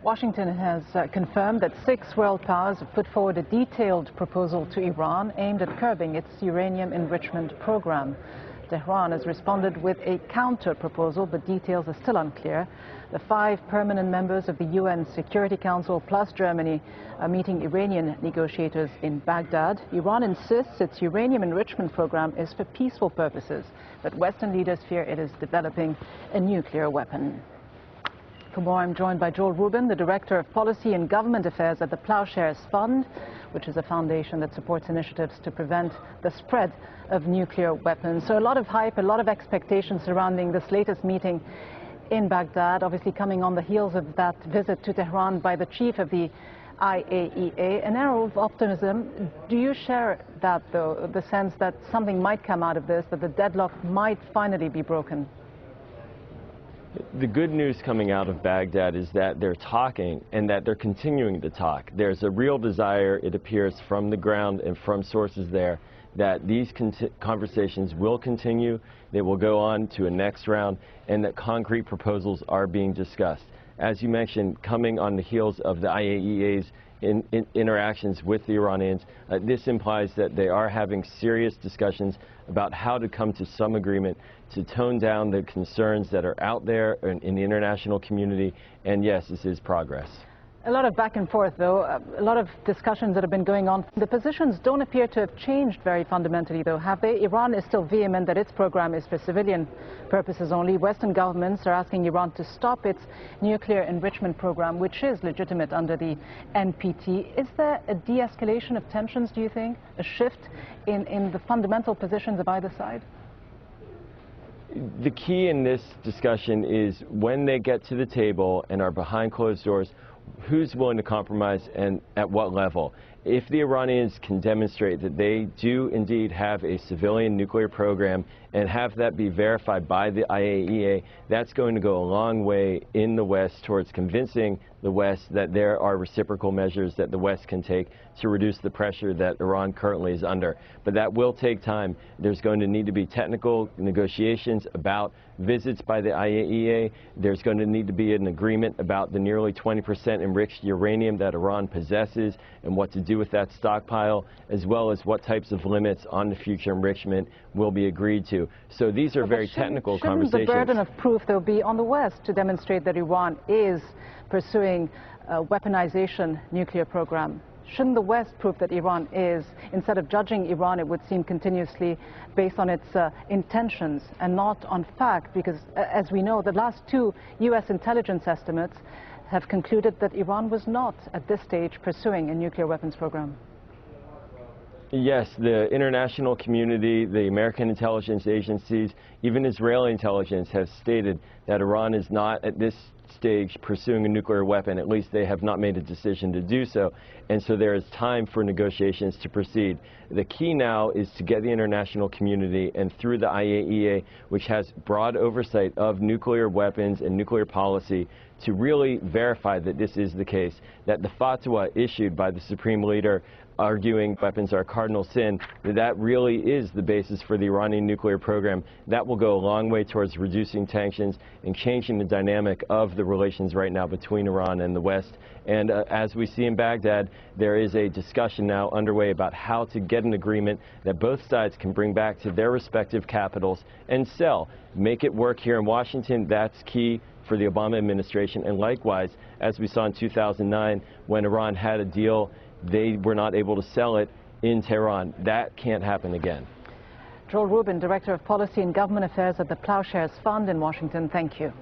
Washington has confirmed that 6 world powers have put forward a detailed proposal to Iran aimed at curbing its uranium enrichment program. Tehran has responded with a counter-proposal, but details are still unclear. The 5 permanent members of the UN Security Council plus Germany are meeting Iranian negotiators in Baghdad. Iran insists its uranium enrichment program is for peaceful purposes, but Western leaders fear it is developing a nuclear weapon. For more, I'm joined by Rubin, the Director of Policy and Government Affairs at the Ploughshares Fund, which is a foundation that supports initiatives to prevent the spread of nuclear weapons. So a lot of hype, a lot of expectations surrounding this latest meeting in Baghdad, obviously coming on the heels of that visit to Tehran by the chief of the IAEA. An air of optimism. Do you share that, though, the sense that something might come out of this, that the deadlock might finally be broken? The good news coming out of Baghdad is that they're talking and that they're continuing to talk. There's a real desire, it appears, from the ground and from sources there that these conversations will continue, they will go on to a next round, and that concrete proposals are being discussed. As you mentioned, coming on the heels of the IAEA's interactions with the Iranians, this implies that they are having serious discussions about how to come to some agreement to tone down the concerns that are out there in the international community. And yes, this is progress. A lot of back and forth, though, a lot of discussions that have been going on. The positions don't appear to have changed very fundamentally, though, have they? Iran is still vehement that its program is for civilian purposes only. Western governments are asking Iran to stop its nuclear enrichment program, which is legitimate under the NPT. Is there a de-escalation of tensions, do you think? A shift in the fundamental positions of either side? The key in this discussion is when they get to the table and are behind closed doors, who's willing to compromise and at what level. If the Iranians can demonstrate that they do indeed have a civilian nuclear program and have that be verified by the IAEA, that's going to go a long way in the West towards convincing the West that there are reciprocal measures that the West can take to reduce the pressure that Iran currently is under. But that will take time. There's going to need to be technical negotiations about visits by the IAEA. There's going to need to be an agreement about the nearly 20% enriched uranium that Iran possesses and what to do with that stockpile, as well as what types of limits on the future enrichment will be agreed to. So these are very technical conversations. Shouldn't the burden of proof, though, be on the West to demonstrate that Iran is pursuing a weaponization nuclear program? Shouldn't the West prove that Iran is, instead of judging Iran, it would seem continuously based on its intentions and not on fact? Because, as we know, the last 2 U.S. intelligence estimates have concluded that Iran was not, at this stage, pursuing a nuclear weapons program. Yes, the international community, the American intelligence agencies, even Israeli intelligence have stated that Iran is not at this stage pursuing a nuclear weapon. At least they have not made a decision to do so. And so there is time for negotiations to proceed. The key now is to get the international community and through the IAEA, which has broad oversight of nuclear weapons and nuclear policy, to really verify that this is the case, that the fatwa issued by the Supreme Leader arguing weapons are a cardinal sin, that really is the basis for the Iranian nuclear program. That will go a long way towards reducing tensions and changing the dynamic of the relations right now between Iran and the West. And as we see in Baghdad, there is a discussion now underway about how to get an agreement that both sides can bring back to their respective capitals and sell. Make it work here in Washington. That's key for the Obama administration. And likewise, as we saw in 2009, when Iran had a deal, they were not able to sell it in Tehran. That can't happen again. Rubin, Director of Policy and Government Affairs at the Ploughshares Fund in Washington, thank you.